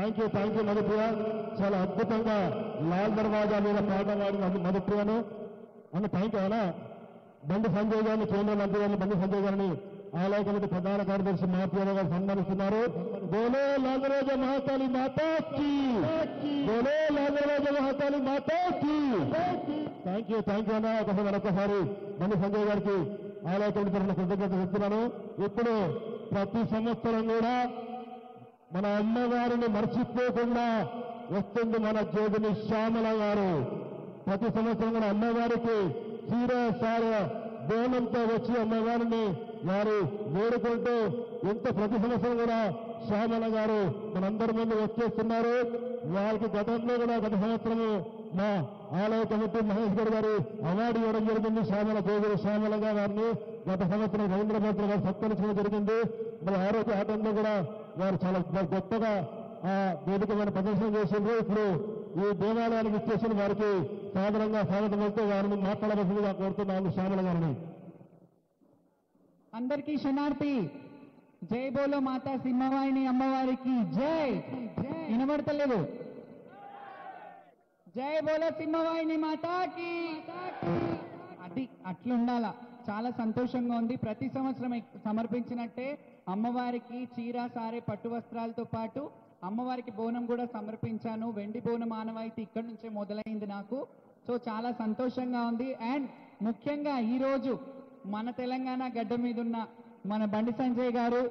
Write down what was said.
Thank you Madhupriya. చాలా అద్భుతంగా లాల్ దర్వాజా మీద పాట పాడిన మధుప్రియను అన్న థ్యాంక్ యూ అన్న. బండి సంజయ్ గారిని, కేంద్ర మంత్రి గారిని, బండి సంజయ్ గారిని ఆలయ కమిటీ ప్రధాన కార్యదర్శి మహాప్రియ గారు సన్మానిస్తున్నారు. బోలో లాల్ దర్వాజా మహాకాళి మాతాకి, బోలో లాల్ దర్వాజా మహాకాళి మాతాకి. థ్యాంక్ యూ అన్న. మరొకసారి బండి సంజయ్ గారికి ఆలయ కమిటీ తరఫున కృతజ్ఞత చెప్తున్నాను. ఇప్పుడు ప్రతి సంవత్సరం కూడా మన అమ్మవారిని మర్చిపోకుండా వస్తుంది మన జోగిని శ్యామల గారు. ప్రతి సంవత్సరం కూడా అమ్మవారికి చీర సార బోనంతో వచ్చి అమ్మవారిని వారు వేడుకుంటూ ప్రతి సంవత్సరం కూడా శ్యామల గారు మనందరి ముందు వచ్చేస్తున్నారు. వారికి గతంలో కూడా గత సంవత్సరము మా ఆలయ కమిటీ మహేష్ గౌడ్ గారు అవార్డు ఇవ్వడం జరిగింది. జోగిని శ్యామలగా వారిని గత సంవత్సరం రవీంద్రభద్ర గారు సత్కరించడం జరిగింది. మరి ఆరోగ్య ఆటంలో కూడా వారు చాలా గొప్పగా ఆ వేదికమైన ప్రదర్శన చేసిండ్రు. ఇప్పుడు ఈ దేవాలయానికి ఇచ్చేసిన వారికి సాధారణంగా స్వాగతం వెళ్తూ వారిని మాట్లాడవలసిందిగా కోరుతున్నాను శ్యామల గారిని. అందరికీ శనార్థి. జై బోలో మాతా సింహవాహిని అమ్మవారికి జై. వినబడతలేదు. జై బోలో సింహవాహిని మాతాకి. అది అట్లుండాల. చాలా సంతోషంగా ఉంది. ప్రతి సంవత్సరం సమర్పించినట్టే అమ్మవారికి చీర సారే పట్టు వస్త్రాలతో పాటు అమ్మవారికి బోనం కూడా సమర్పించాను. వెండి బోనం ఆనవాయితీ ఇక్కడి నుంచే మొదలైంది నాకు. సో చాలా సంతోషంగా ఉంది. అండ్ ముఖ్యంగా ఈరోజు మన తెలంగాణ గడ్డ మీద ఉన్న మన బండి సంజయ్ గారు